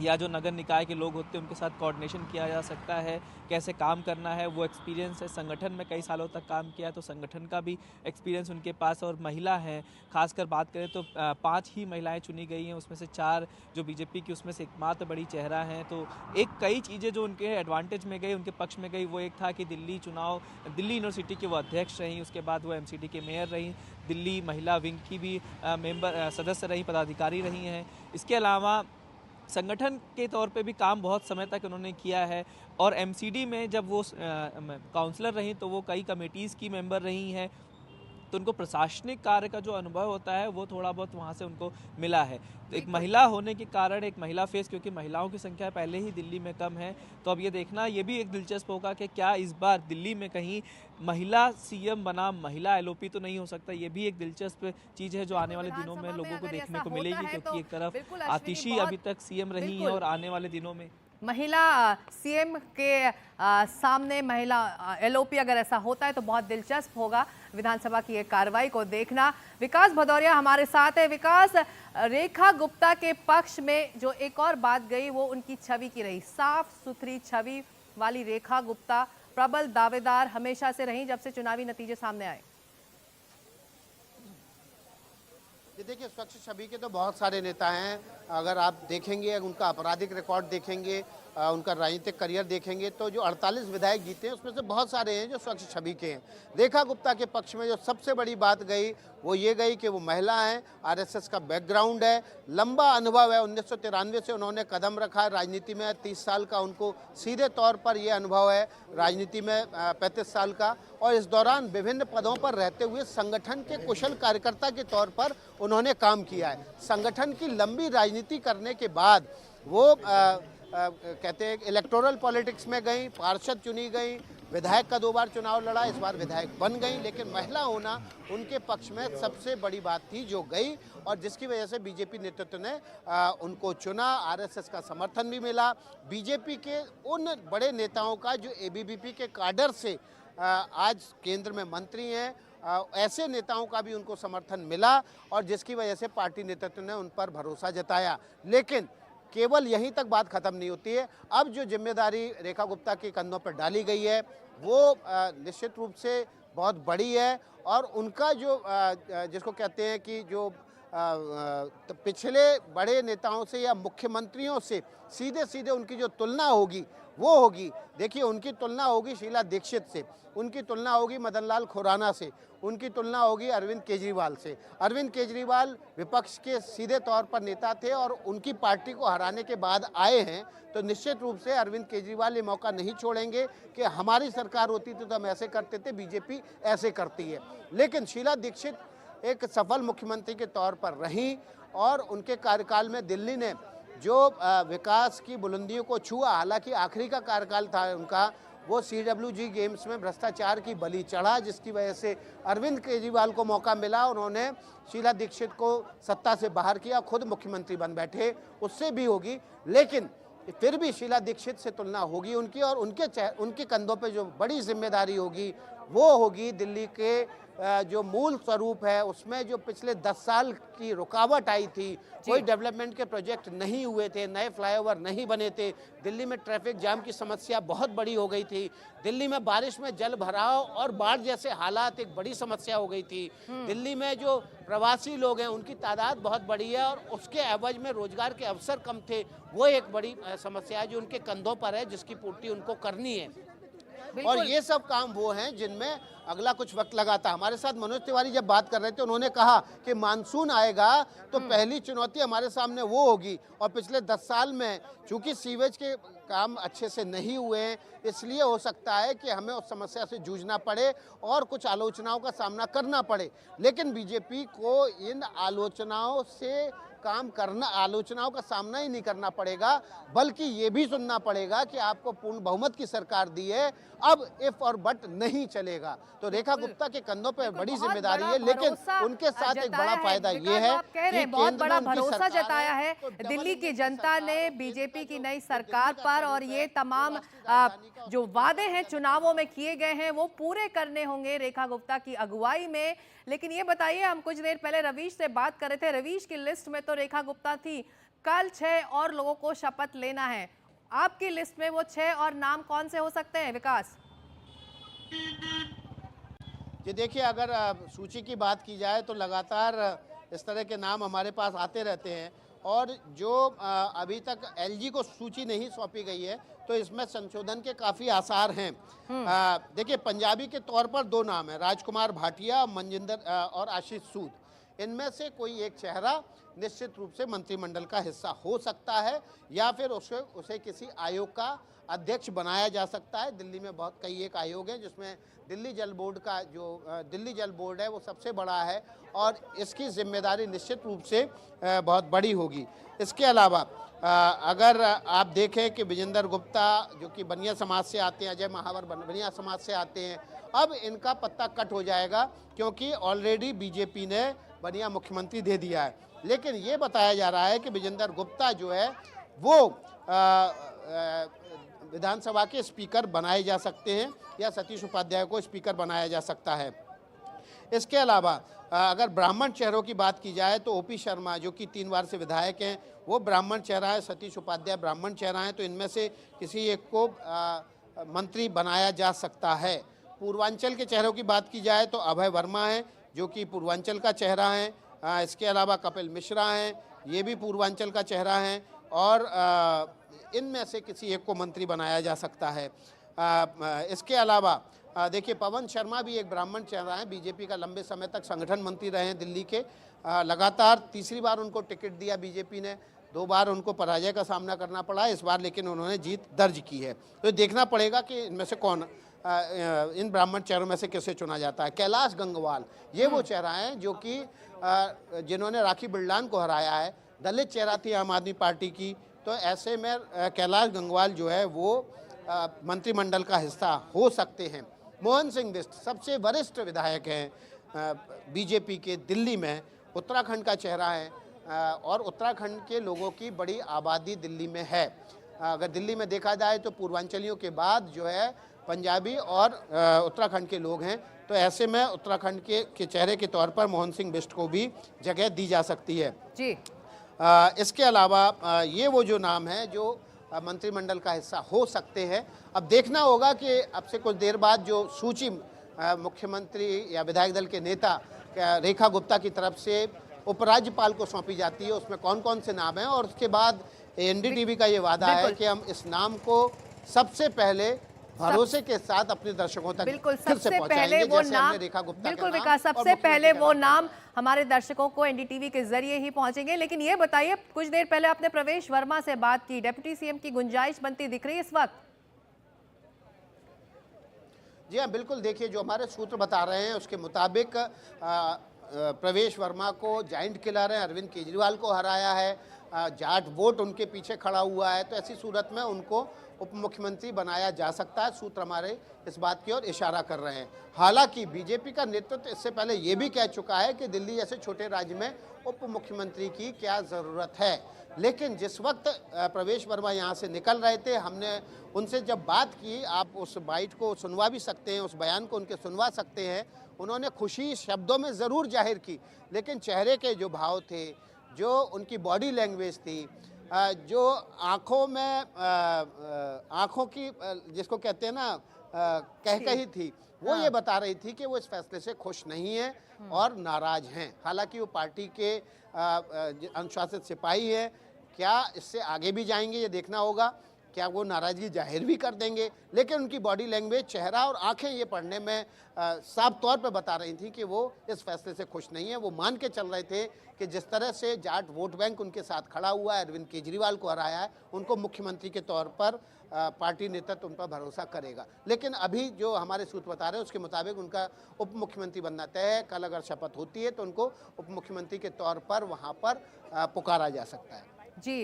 या जो नगर निकाय के लोग होते हैं उनके साथ कोऑर्डिनेशन किया जा सकता है, कैसे काम करना है, वो एक्सपीरियंस है। संगठन में कई सालों तक काम किया है तो संगठन का भी एक्सपीरियंस उनके पास। और महिला हैं, खासकर बात करें तो 5 ही महिलाएं चुनी गई हैं, उसमें से 4 जो बीजेपी की उसमें से एकमात्र बड़ी चेहरा हैं। तो एक कई चीज़ें जो उनके एडवांटेज में गई, उनके पक्ष में गई, वो एक था कि दिल्ली यूनिवर्सिटी की वो अध्यक्ष रहीं, उसके बाद वो MCD के मेयर रहीं, दिल्ली महिला विंग की भी सदस्य रहीं, पदाधिकारी रही हैं। इसके अलावा संगठन के तौर पे भी काम बहुत समय तक उन्होंने किया है। और MCD में जब वो काउंसलर रहीं तो वो कई कमेटीज़ की मेंबर रही हैं, तो उनको प्रशासनिक कार्य का जो अनुभव होता है वो थोड़ा बहुत वहाँ से उनको मिला है। तो एक महिला होने के कारण, एक महिला फेस, क्योंकि महिलाओं की संख्या पहले ही दिल्ली में कम है, तो अब ये देखना ये भी एक दिलचस्प होगा कि क्या इस बार दिल्ली में कहीं महिला CM बना महिला LOP तो नहीं हो सकता। ये भी एक दिलचस्प चीज़ है जो आने वाले दिनों में लोगों को देखने को मिलेगी, क्योंकि एक तरफ आतिशी अभी तक CM रही है और आने वाले दिनों में महिला CM के सामने महिला LOP अगर ऐसा होता है तो बहुत दिलचस्प होगा विधानसभा की एक कार्रवाई को देखना। विकास भदौरिया हमारे साथ है। विकास, रेखा गुप्ता के पक्ष में जो एक और बात गई वो उनकी छवि की रही, साफ सुथरी छवि वाली रेखा गुप्ता प्रबल दावेदार हमेशा से रही जब से चुनावी नतीजे सामने आए। देखिए, स्वच्छ छवि के तो बहुत सारे नेता हैं। अगर आप देखेंगे, उनका आपराधिक रिकॉर्ड देखेंगे, उनका राजनीतिक करियर देखेंगे तो जो 48 विधायक जीते हैं उसमें से बहुत सारे हैं जो स्वच्छ छवि के हैं। रेखा गुप्ता के पक्ष में जो सबसे बड़ी बात गई वो ये गई कि वो महिला हैं, RSS का बैकग्राउंड है, लंबा अनुभव है, 1993 से उन्होंने कदम रखा है राजनीति में, 30 साल का उनको सीधे तौर पर ये अनुभव है, राजनीति में 35 साल का, और इस दौरान विभिन्न पदों पर रहते हुए संगठन के कुशल कार्यकर्ता के तौर पर उन्होंने काम किया है। संगठन की लंबी राजनीति करने के बाद वो कहते हैं इलेक्टोरल पॉलिटिक्स में गई, पार्षद चुनी गई, विधायक का 2 बार चुनाव लड़ा, इस बार विधायक बन गई, लेकिन महिला होना उनके पक्ष में सबसे बड़ी बात थी जो गई, और जिसकी वजह से बीजेपी नेतृत्व ने उनको चुना। RSS का समर्थन भी मिला। बीजेपी के उन बड़े नेताओं का जो ABVP के काडर से आज केंद्र में मंत्री हैं, ऐसे नेताओं का भी उनको समर्थन मिला, और जिसकी वजह से पार्टी नेतृत्व ने उन पर भरोसा जताया। लेकिन केवल यहीं तक बात खत्म नहीं होती है। अब जो जिम्मेदारी रेखा गुप्ता के कंधों पर डाली गई है वो निश्चित रूप से बहुत बड़ी है, और उनका जो जिसको कहते हैं कि जो तो पिछले बड़े नेताओं से या मुख्यमंत्रियों से सीधे सीधे उनकी जो तुलना होगी वो होगी। देखिए, उनकी तुलना होगी शीला दीक्षित से, उनकी तुलना होगी मदन लाल खुराना से, उनकी तुलना होगी अरविंद केजरीवाल से। अरविंद केजरीवाल विपक्ष के सीधे तौर पर नेता थे और उनकी पार्टी को हराने के बाद आए हैं, तो निश्चित रूप से अरविंद केजरीवाल ये मौका नहीं छोड़ेंगे कि हमारी सरकार होती थी तो हम ऐसे करते थे, बीजेपी ऐसे करती है। लेकिन शीला दीक्षित एक सफल मुख्यमंत्री के तौर पर रहीं, और उनके कार्यकाल में दिल्ली ने जो विकास की बुलंदियों को छुआ, हालांकि आखिरी का कार्यकाल था उनका, वो CWG गेम्स में भ्रष्टाचार की बलि चढ़ा, जिसकी वजह से अरविंद केजरीवाल को मौका मिला, उन्होंने शीला दीक्षित को सत्ता से बाहर किया, खुद मुख्यमंत्री बन बैठे। उससे भी होगी, लेकिन फिर भी शीला दीक्षित से तुलना होगी उनकी, और उनके कंधों पे जो बड़ी जिम्मेदारी होगी वो होगी दिल्ली के जो मूल स्वरूप है उसमें जो पिछले 10 साल की रुकावट आई थी, कोई डेवलपमेंट के प्रोजेक्ट नहीं हुए थे, नए फ्लाईओवर नहीं बने थे, दिल्ली में ट्रैफिक जाम की समस्या बहुत बड़ी हो गई थी, दिल्ली में बारिश में जल भराव और बाढ़ जैसे हालात एक बड़ी समस्या हो गई थी, दिल्ली में जो प्रवासी लोग हैं उनकी तादाद बहुत बड़ी है और उसके एवज में रोजगार के अवसर कम थे, वो एक बड़ी समस्या है जो उनके कंधों पर है, जिसकी पूर्ति उनको करनी है। और ये सब काम वो हैं जिनमें अगला कुछ वक्त लगा था। हमारे साथ मनोज तिवारी जब बात कर रहे थे, उन्होंने कहा कि मानसून आएगा तो पहली चुनौती हमारे सामने वो होगी, और पिछले 10 साल में चूंकि सीवेज के काम अच्छे से नहीं हुए हैं, इसलिए हो सकता है कि हमें उस समस्या से जूझना पड़े और कुछ आलोचनाओं का सामना करना पड़े। लेकिन बीजेपी को इन आलोचनाओं से काम करना, आलोचनाओं का सामना ही नहीं करना पड़ेगा, बल्कि ये भी सुनना पड़ेगा कि आपको पूर्ण बहुमत की सरकार दी है, अब इफ और बट नहीं चलेगा। तो रेखा गुप्ता के कंधों पे बड़ी जिम्मेदारी है, लेकिन उनके साथ एक बड़ा फायदा ये है कि बहुत बड़ा भरोसा जताया है दिल्ली की जनता ने बीजेपी की नई सरकार पर, और ये तमाम जो वादे हैं चुनावों में किए गए हैं वो पूरे करने होंगे रेखा गुप्ता की अगुवाई में। लेकिन ये बताइए, हम कुछ देर पहले रवीश से बात कर रहे थे, रवीश की लिस्ट में तो रेखा गुप्ता थी, कल 6 और लोगों को शपथ लेना है। आपकी लिस्ट में वो 6 और नाम कौन से हो सकते हैं, विकास? जी देखिए, अगर सूची की बात की जाए तो लगातार इस तरह के नाम हमारे पास आते रहते हैं, और जो अभी तक एलजी को सूची नहीं सौंपी गई है तो इसमें संशोधन के काफ़ी आसार हैं। देखिए, पंजाबी के तौर पर 2 नाम हैं, राजकुमार भाटिया, मनजिंदर और आशीष सूद। इनमें से कोई एक चेहरा निश्चित रूप से मंत्रिमंडल का हिस्सा हो सकता है, या फिर उसे किसी आयोग का अध्यक्ष बनाया जा सकता है। दिल्ली में बहुत कई एक आयोग हैं, जिसमें दिल्ली जल बोर्ड का जो दिल्ली जल बोर्ड है वो सबसे बड़ा है, और इसकी जिम्मेदारी निश्चित रूप से बहुत बड़ी होगी। इसके अलावा अगर आप देखें कि विजेंद्र गुप्ता जो कि बनिया समाज से आते हैं, अजय महावर बनिया समाज से आते हैं, अब इनका पत्ता कट हो जाएगा, क्योंकि ऑलरेडी बीजेपी ने बनिया मुख्यमंत्री दे दिया है। लेकिन ये बताया जा रहा है कि विजेंद्र गुप्ता जो है वो विधानसभा के स्पीकर बनाए जा सकते हैं, या सतीश उपाध्याय को स्पीकर बनाया जा सकता है। इसके अलावा अगर ब्राह्मण चेहरों की बात की जाए तो ओपी शर्मा जो कि 3 बार से विधायक हैं, वो ब्राह्मण चेहरा है, सतीश उपाध्याय ब्राह्मण चेहरा है, तो इनमें से किसी एक को मंत्री बनाया जा सकता है। पूर्वांचल के चेहरों की बात की जाए तो अभय वर्मा है जो कि पूर्वांचल का चेहरा है। इसके अलावा कपिल मिश्रा हैं, ये भी पूर्वांचल का चेहरा है, और इनमें से किसी एक को मंत्री बनाया जा सकता है। इसके अलावा देखिए, पवन शर्मा भी एक ब्राह्मण चेहरा है, बीजेपी का लंबे समय तक संगठन मंत्री रहे हैं दिल्ली के। लगातार तीसरी बार उनको टिकट दिया बीजेपी ने, 2 बार उनको पराजय का सामना करना पड़ा, इस बार लेकिन उन्होंने जीत दर्ज की है। तो देखना पड़ेगा कि इनमें से कौन, इन ब्राह्मण चेहरों में से किसे चुना जाता है। कैलाश गंगवाल ये वो चेहरा है जो कि जिन्होंने राखी बिरलान को हराया है, दलित चेहरा थी आम आदमी पार्टी की, तो ऐसे में कैलाश गंगवाल जो है वो मंत्रिमंडल का हिस्सा हो सकते हैं। मोहन सिंह बिष्ट सबसे वरिष्ठ विधायक हैं बीजेपी के दिल्ली में, उत्तराखंड का चेहरा है, और उत्तराखंड के लोगों की बड़ी आबादी दिल्ली में है। अगर दिल्ली में देखा जाए तो पूर्वांचलियों के बाद जो है पंजाबी और उत्तराखंड के लोग हैं, तो ऐसे में उत्तराखंड के चेहरे के तौर पर मोहन सिंह बिष्ट को भी जगह दी जा सकती है जी। इसके अलावा ये वो जो नाम है जो मंत्रिमंडल का हिस्सा हो सकते हैं। अब देखना होगा कि अब से कुछ देर बाद जो सूची मुख्यमंत्री या विधायक दल के नेता रेखा गुप्ता की तरफ से उपराज्यपाल को सौंपी जाती है, उसमें कौन कौन से नाम हैं, और उसके बाद एनडीटीवी का ये वादा है कि हम इस नाम को सबसे पहले भरोसे के साथ अपने दर्शकों तक बिल्कुल फिर से सबसे पहुंचाएंगे, पहले वो जैसे नाम, हमने रेखा गुप्ता बिल्कुल के नाम विकास, और सबसे मुख्यमंत्री पहले के वो नाम नाम हमारे दर्शकों को एनडीटीवी के जरिए ही पहुंचेंगे। लेकिन ये बताइए, कुछ देर पहले आपने प्रवेश वर्मा से बात की, डिप्टी सीएम की गुंजाइश बनती दिख रही है इस वक्त? जी हाँ, बिल्कुल। देखिए, जो हमारे सूत्र बता रहे हैं उसके मुताबिक प्रवेश वर्मा को जाइंट किलर है, अरविंद केजरीवाल को हराया है, जाट वोट उनके पीछे खड़ा हुआ है, तो ऐसी सूरत में उनको उप मुख्यमंत्री बनाया जा सकता है। सूत्र हमारे इस बात की ओर इशारा कर रहे हैं। हालांकि बीजेपी का नेतृत्व इससे पहले ये भी कह चुका है कि दिल्ली जैसे छोटे राज्य में उप मुख्यमंत्री की क्या ज़रूरत है। लेकिन जिस वक्त प्रवेश वर्मा यहाँ से निकल रहे थे, हमने उनसे जब बात की, आप उस बाइट को सुनवा भी सकते हैं, उस बयान को उनके सुनवा सकते हैं। उन्होंने खुशी शब्दों में ज़रूर जाहिर की, लेकिन चेहरे के जो भाव थे, जो उनकी बॉडी लैंग्वेज थी, जो आँखों में आँखों की जिसको कहते हैं ना कहकही थी, वो ये बता रही थी कि वो इस फैसले से खुश नहीं है और नाराज हैं। हालांकि वो पार्टी के अनुशासित सिपाही हैं, क्या इससे आगे भी जाएंगे ये देखना होगा, क्या वो नाराज़गी जाहिर भी कर देंगे। लेकिन उनकी बॉडी लैंग्वेज, चेहरा और आंखें ये पढ़ने में साफ तौर पे बता रही थी कि वो इस फैसले से खुश नहीं है। वो मान के चल रहे थे कि जिस तरह से जाट वोट बैंक उनके साथ खड़ा हुआ है, अरविंद केजरीवाल को हराया है, उनको मुख्यमंत्री के तौर पर पार्टी नेतृत्व उन पर भरोसा करेगा। लेकिन अभी जो हमारे सूत्र बता रहे हैं उसके मुताबिक उनका उप मुख्यमंत्री बनना तय है। कल अगर शपथ होती है तो उनको उप मुख्यमंत्री के तौर पर वहाँ पर पुकारा जा सकता है। जी,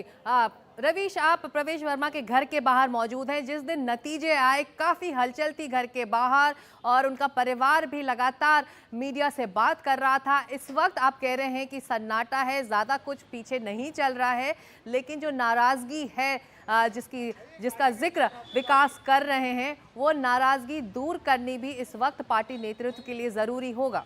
रवीश, आप प्रवेश वर्मा के घर के बाहर मौजूद हैं। जिस दिन नतीजे आए, काफ़ी हलचल थी घर के बाहर और उनका परिवार भी लगातार मीडिया से बात कर रहा था। इस वक्त आप कह रहे हैं कि सन्नाटा है, ज़्यादा कुछ पीछे नहीं चल रहा है, लेकिन जो नाराज़गी है जिसका जिक्र विकास कर रहे हैं, वो नाराज़गी दूर करनी भी इस वक्त पार्टी नेतृत्व के लिए ज़रूरी होगा।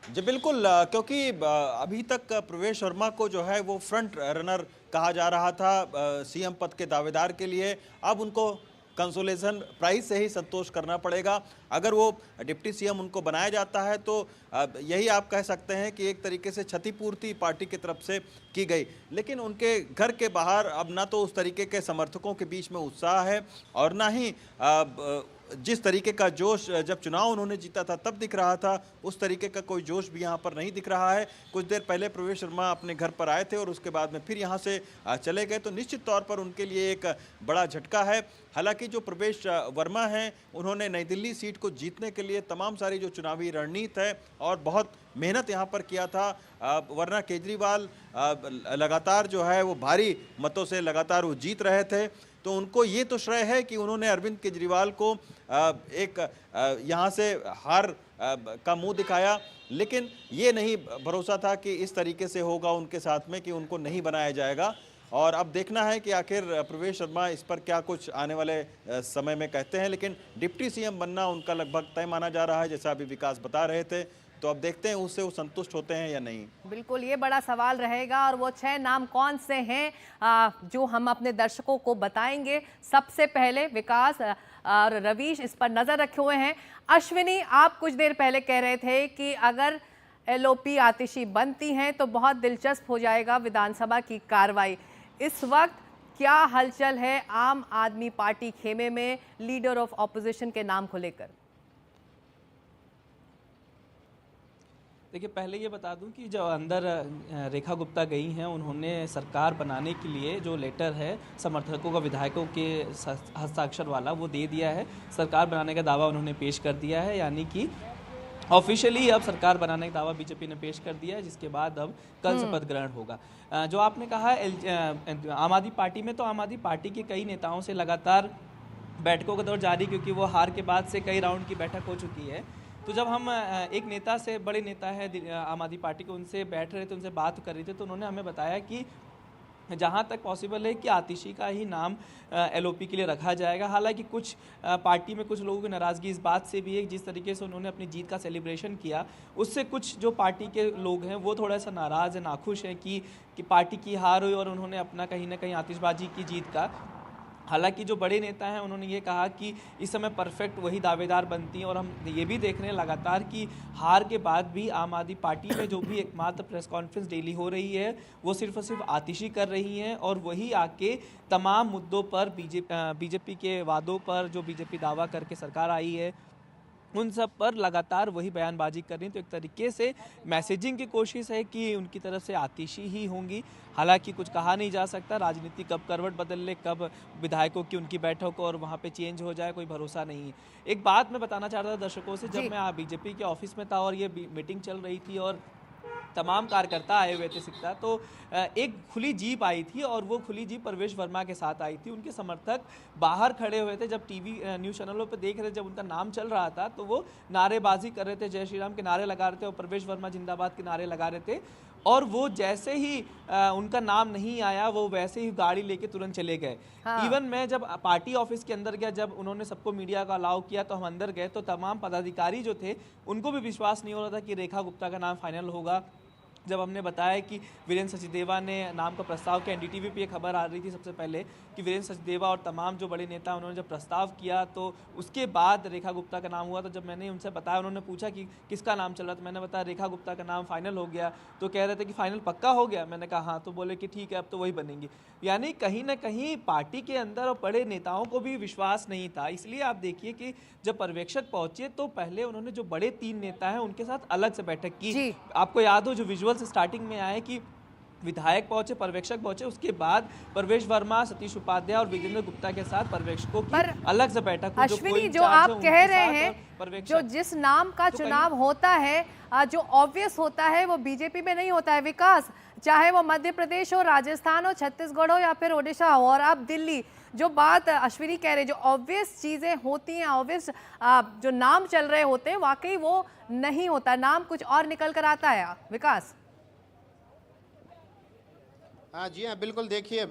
जी बिल्कुल, क्योंकि अभी तक प्रवेश वर्मा को जो है वो फ्रंट रनर कहा जा रहा था सीएम पद के दावेदार के लिए। अब उनको कंसोलेशन प्राइज से ही संतोष करना पड़ेगा। अगर वो डिप्टी सीएम उनको बनाया जाता है तो यही आप कह सकते हैं कि एक तरीके से क्षतिपूर्ति पार्टी की तरफ से की गई। लेकिन उनके घर के बाहर अब ना तो उस तरीके के समर्थकों के बीच में उत्साह है और ना ही जिस तरीके का जोश जब चुनाव उन्होंने जीता था तब दिख रहा था, उस तरीके का कोई जोश भी यहाँ पर नहीं दिख रहा है। कुछ देर पहले प्रवेश वर्मा अपने घर पर आए थे और उसके बाद में फिर यहाँ से चले गए, तो निश्चित तौर पर उनके लिए एक बड़ा झटका है। हालांकि जो प्रवेश वर्मा हैं, उन्होंने नई दिल्ली सीट को जीतने के लिए तमाम सारी जो चुनावी रणनीति है और बहुत मेहनत यहाँ पर किया था, वरना केजरीवाल लगातार जो है वो भारी मतों से लगातार वो जीत रहे थे। तो उनको ये तो श्रेय है कि उन्होंने अरविंद केजरीवाल को एक यहाँ से हार का मुंह दिखाया, लेकिन ये नहीं भरोसा था कि इस तरीके से होगा उनके साथ में, कि उनको नहीं बनाया जाएगा। और अब देखना है कि आखिर प्रवेश वर्मा इस पर क्या कुछ आने वाले समय में कहते हैं। लेकिन डिप्टी सीएम बनना उनका लगभग तय माना जा रहा है, जैसा अभी विकास बता रहे थे। तो अब देखते हैं उससे वो संतुष्ट होते हैं या नहीं। बिल्कुल, ये बड़ा सवाल रहेगा। और वो 6 नाम कौन से हैं जो हम अपने दर्शकों को बताएंगे। सबसे पहले विकास और रवीश इस पर नजर रखे हुए हैं। अश्विनी, आप कुछ देर पहले कह रहे थे कि अगर एलओपी आतिशी बनती हैं तो बहुत दिलचस्प हो जाएगा विधानसभा की कार्रवाई। इस वक्त क्या हलचल है आम आदमी पार्टी खेमे में लीडर ऑफ ऑपोजिशन के नाम को लेकर? देखिए, पहले ये बता दूं कि जो अंदर रेखा गुप्ता गई हैं, उन्होंने सरकार बनाने के लिए जो लेटर है समर्थकों का, विधायकों के हस्ताक्षर वाला, वो दे दिया है। सरकार बनाने का दावा उन्होंने पेश कर दिया है, यानी कि ऑफिशियली अब सरकार बनाने का दावा बीजेपी ने पेश कर दिया है, जिसके बाद अब कल शपथ ग्रहण होगा। जो आपने कहा आम आदमी पार्टी में, तो आम आदमी पार्टी के कई नेताओं से लगातार बैठकों का दौर जारी, क्योंकि वो हार के बाद से कई राउंड की बैठक हो चुकी है। तो जब हम एक नेता से, बड़े नेता है आम आदमी पार्टी के, उनसे बैठ रहे थे, उनसे बात कर रहे थे, तो उन्होंने हमें बताया कि जहाँ तक पॉसिबल है कि आतिशी का ही नाम एलओपी के लिए रखा जाएगा। हालांकि कुछ पार्टी में कुछ लोगों की नाराज़गी इस बात से भी है, जिस तरीके से उन्होंने अपनी जीत का सेलिब्रेशन किया, उससे कुछ जो पार्टी के लोग हैं वो थोड़ा सा नाराज़ है, नाखुश हैं कि पार्टी की हार हुई और उन्होंने अपना कहीं ना कहीं आतिशबाजी की जीत का। हालांकि जो बड़े नेता हैं, उन्होंने ये कहा कि इस समय परफेक्ट वही दावेदार बनती हैं। और हम ये भी देख रहे हैं लगातार कि हार के बाद भी आम आदमी पार्टी में जो भी एकमात्र प्रेस कॉन्फ्रेंस डेली हो रही है, वो सिर्फ और सिर्फ आतिशी कर रही हैं, और वही आके तमाम मुद्दों पर बीजेपी के वादों पर, जो बीजेपी दावा करके सरकार आई है, उन सब पर लगातार वही बयानबाजी कर रही। तो एक तरीके से मैसेजिंग की कोशिश है कि उनकी तरफ से आतिशी ही होंगी। हालांकि कुछ कहा नहीं जा सकता, राजनीति कब करवट बदल ले, कब विधायकों की उनकी बैठक और वहाँ पे चेंज हो जाए, कोई भरोसा नहीं है। एक बात मैं बताना चाहता था दर्शकों से, जब मैं बीजेपी के ऑफिस में था और ये मीटिंग चल रही थी और तमाम कार्यकर्ता आए हुए थे सिकता, तो एक खुली जीप आई थी और वो खुली जीप प्रवेश वर्मा के साथ आई थी। उनके समर्थक बाहर खड़े हुए थे, जब टीवी न्यूज़ चैनलों पर देख रहे थे, जब उनका नाम चल रहा था तो वो नारेबाजी कर रहे थे, जय श्री राम के नारे लगा रहे थे और प्रवेश वर्मा जिंदाबाद के नारे लगा रहे थे। और वो जैसे ही उनका नाम नहीं आया, वो वैसे ही गाड़ी लेके तुरंत चले गए। इवन मैं जब पार्टी ऑफिस के अंदर गया, जब उन्होंने सबको मीडिया का अलाउ किया, तो हम अंदर गए तो तमाम पदाधिकारी जो थे, उनको भी विश्वास नहीं हो रहा था कि रेखा गुप्ता का नाम फाइनल होगा। जब हमने बताया कि वीरेंद्र सचदेवा ने नाम का प्रस्ताव किया, एनडीटीवी पे ये खबर आ रही थी सबसे पहले कि वीरेंद्र सचदेवा और तमाम जो बड़े नेता, उन्होंने जब प्रस्ताव किया तो उसके बाद रेखा गुप्ता का नाम हुआ। तो जब मैंने उनसे बताया, उन्होंने पूछा कि किसका नाम चल रहा, तो मैंने बताया रेखा गुप्ता का नाम फाइनल हो गया। तो कह रहे थे कि फाइनल पक्का हो गया। मैंने कहा हाँ, तो बोले कि ठीक है, अब तो वही बनेंगी। यानी कहीं ना कहीं पार्टी के अंदर और बड़े नेताओं को भी विश्वास नहीं था। इसलिए आप देखिए कि जब पर्यवेक्षक पहुंचे तो पहले उन्होंने जो बड़े 3 नेता हैं उनके साथ अलग से बैठक की। आपको याद हो जो विजुअल्स स्टार्टिंग में आए कि विधायक पहुंचे, पर्यवेक्षक पहुंचे, उसके बाद प्रवेश वर्मा, सतीश उपाध्याय और विजेंद्र गुप्ता के साथ पर्यवेक्षकों की अलग से बैठक। अश्विनी, जो आप कह रहे हैं, जो जिस नाम का चुनाव होता है, जो ऑब्वियस होता है, वो बीजेपी में नहीं होता है विकास। चाहे वो मध्य प्रदेश हो, राजस्थान हो, छत्तीसगढ़ हो या फिर ओडिशा हो, और अब दिल्ली। जो बात अश्विनी कह रहे, जो ऑब्वियस चीजें होती हैं, ऑब्वियस जो नाम चल रहे होते हैं, वाकई वो नहीं होता, नाम कुछ और निकल कर आता है। विकास? हाँ जी हाँ, बिल्कुल। देखिए,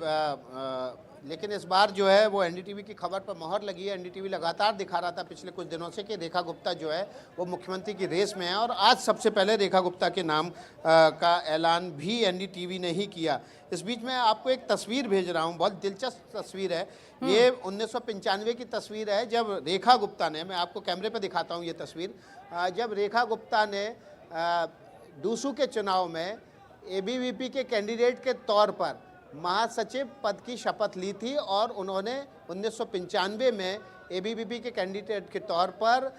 लेकिन इस बार जो है वो एनडीटीवी की खबर पर मोहर लगी है। एनडीटीवी लगातार दिखा रहा था पिछले कुछ दिनों से कि रेखा गुप्ता जो है वो मुख्यमंत्री की रेस में है, और आज सबसे पहले रेखा गुप्ता के नाम का ऐलान भी एनडीटीवी ने ही किया। इस बीच में आपको एक तस्वीर भेज रहा हूँ, बहुत दिलचस्प तस्वीर है। ये 1995 की तस्वीर है, जब रेखा गुप्ता ने, मैं आपको कैमरे पर दिखाता हूँ ये तस्वीर, जब रेखा गुप्ता ने डूसू के चुनाव में एबीवीपी के कैंडिडेट के तौर पर महासचिव पद की शपथ ली थी, और उन्होंने 1995 में एबीवीपी के कैंडिडेट के तौर पर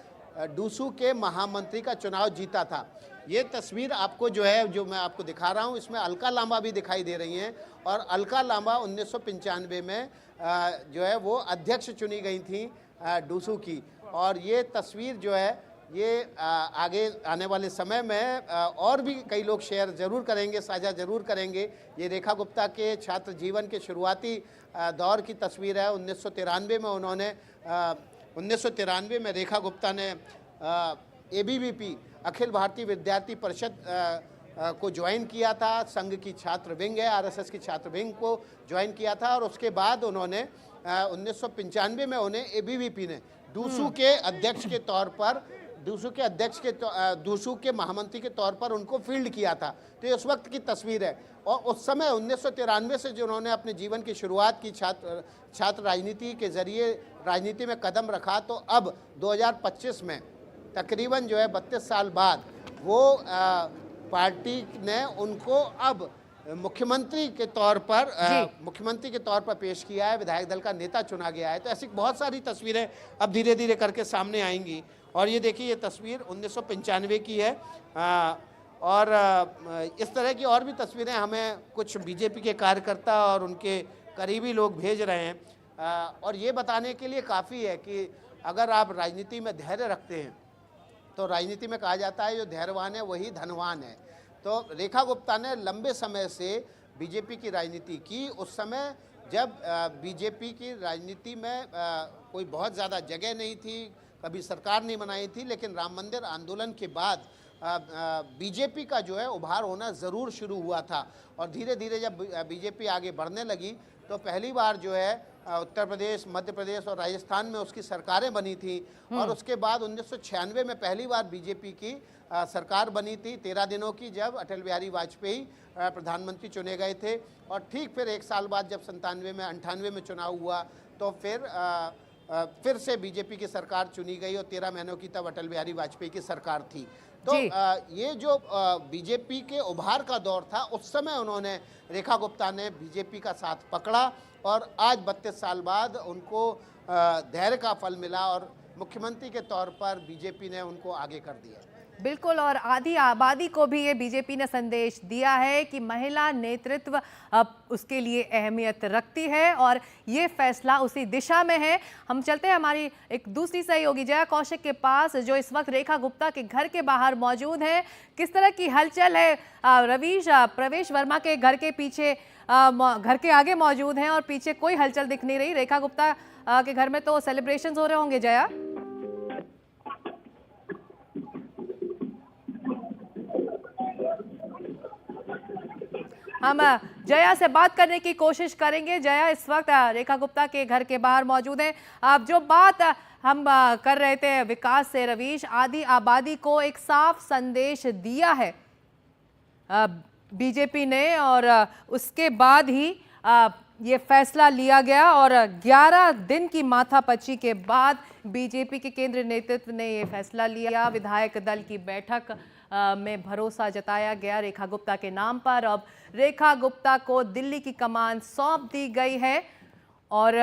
डूसू के महामंत्री का चुनाव जीता था। ये तस्वीर आपको जो है, जो मैं आपको दिखा रहा हूँ, इसमें अलका लांबा भी दिखाई दे रही हैं, और अलका लांबा 1995 में जो है वो अध्यक्ष चुनी गई थी डूसू की। और ये तस्वीर जो है ये आगे आने वाले समय में और भी कई लोग शेयर ज़रूर करेंगे, साझा ज़रूर करेंगे। ये रेखा गुप्ता के छात्र जीवन के शुरुआती दौर की तस्वीर है। 1993 में उन्होंने 1993 में रेखा गुप्ता ने एबीवीपी अखिल भारतीय विद्यार्थी परिषद को ज्वाइन किया था। संघ की छात्र विंग है, आरएसएस की छात्र विंग को ज्वाइन किया था, और उसके बाद उन्होंने 1995 में उन्हें एबीवीपी ने डूसू के अध्यक्ष के तौर पर, डूसू के महामंत्री के तौर पर उनको फील्ड किया था। तो ये उस वक्त की तस्वीर है, और उस समय 1993 से जो उन्होंने अपने जीवन की शुरुआत की छात्र राजनीति के जरिए राजनीति में कदम रखा, तो अब 2025 में तकरीबन जो है 32 साल बाद वो पार्टी ने उनको अब मुख्यमंत्री के तौर पर पेश किया है, विधायक दल का नेता चुना गया है। तो ऐसी बहुत सारी तस्वीरें अब धीरे धीरे करके सामने आएंगी। और ये देखिए, ये तस्वीर 1995 की है, और इस तरह की और भी तस्वीरें हमें कुछ बीजेपी के कार्यकर्ता और उनके करीबी लोग भेज रहे हैं, और ये बताने के लिए काफ़ी है कि अगर आप राजनीति में धैर्य रखते हैं तो राजनीति में कहा जाता है जो धैर्यवान है वही धनवान है। तो रेखा गुप्ता ने लंबे समय से बीजेपी की राजनीति की। उस समय जब बीजेपी की राजनीति में कोई बहुत ज़्यादा जगह नहीं थी, कभी सरकार नहीं बनाई थी, लेकिन राम मंदिर आंदोलन के बाद बीजेपी का जो है उभार होना ज़रूर शुरू हुआ था। और धीरे धीरे जब बीजेपी आगे बढ़ने लगी तो पहली बार जो है उत्तर प्रदेश, मध्य प्रदेश और राजस्थान में उसकी सरकारें बनी थी। और उसके बाद 1996 में पहली बार बीजेपी की सरकार बनी थी 13 दिनों की, जब अटल बिहारी वाजपेयी प्रधानमंत्री चुने गए थे। और ठीक फिर एक साल बाद जब 98 में चुनाव हुआ तो फिर से बीजेपी की सरकार चुनी गई, और 13 महीनों की तब अटल बिहारी वाजपेयी की सरकार थी। तो ये जो बीजेपी के उभार का दौर था, उस समय उन्होंने, रेखा गुप्ता ने बीजेपी का साथ पकड़ा, और आज 32 साल बाद उनको धैर्य का फल मिला, और मुख्यमंत्री के तौर पर बीजेपी ने उनको आगे कर दिया। बिल्कुल, और आधी आबादी को भी ये बीजेपी ने संदेश दिया है कि महिला नेतृत्व अब उसके लिए अहमियत रखती है, और ये फैसला उसी दिशा में है। हम चलते हैं हमारी एक दूसरी सहयोगी जया कौशिक के पास, जो इस वक्त रेखा गुप्ता के घर के बाहर मौजूद है। किस तरह की हलचल है? रवीश प्रवेश वर्मा के घर के पीछे, घर के आगे मौजूद हैं, और पीछे कोई हलचल दिख नहीं रही। रेखा गुप्ता के घर में तो सेलिब्रेशंस हो रहे होंगे जया? हम जया से बात करने की कोशिश करेंगे। जया इस वक्त रेखा गुप्ता के घर के बाहर मौजूद हैं। अब जो बात हम कर रहे थे विकास से, रवीश, आधी आबादी को एक साफ संदेश दिया है बीजेपी ने, और उसके बाद ही ये फैसला लिया गया, और 11 दिन की माथापच्ची के बाद बीजेपी के केंद्रीय नेतृत्व ने ये फैसला लिया। विधायक दल की बैठक में भरोसा जताया गया रेखा गुप्ता के नाम पर। अब रेखा गुप्ता को दिल्ली की कमान सौंप दी गई है, और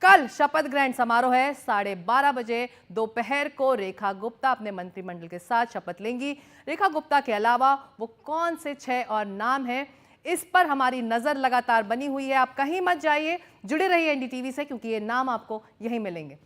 कल शपथ ग्रहण समारोह है। 12:30 बजे दोपहर को रेखा गुप्ता अपने मंत्रिमंडल के साथ शपथ लेंगी। रेखा गुप्ता के अलावा वो कौन से 6 और नाम हैं, इस पर हमारी नज़र लगातार बनी हुई है। आप कहीं मत जाइए, जुड़े रहिए एनडीटीवी से, क्योंकि ये नाम आपको यहीं मिलेंगे।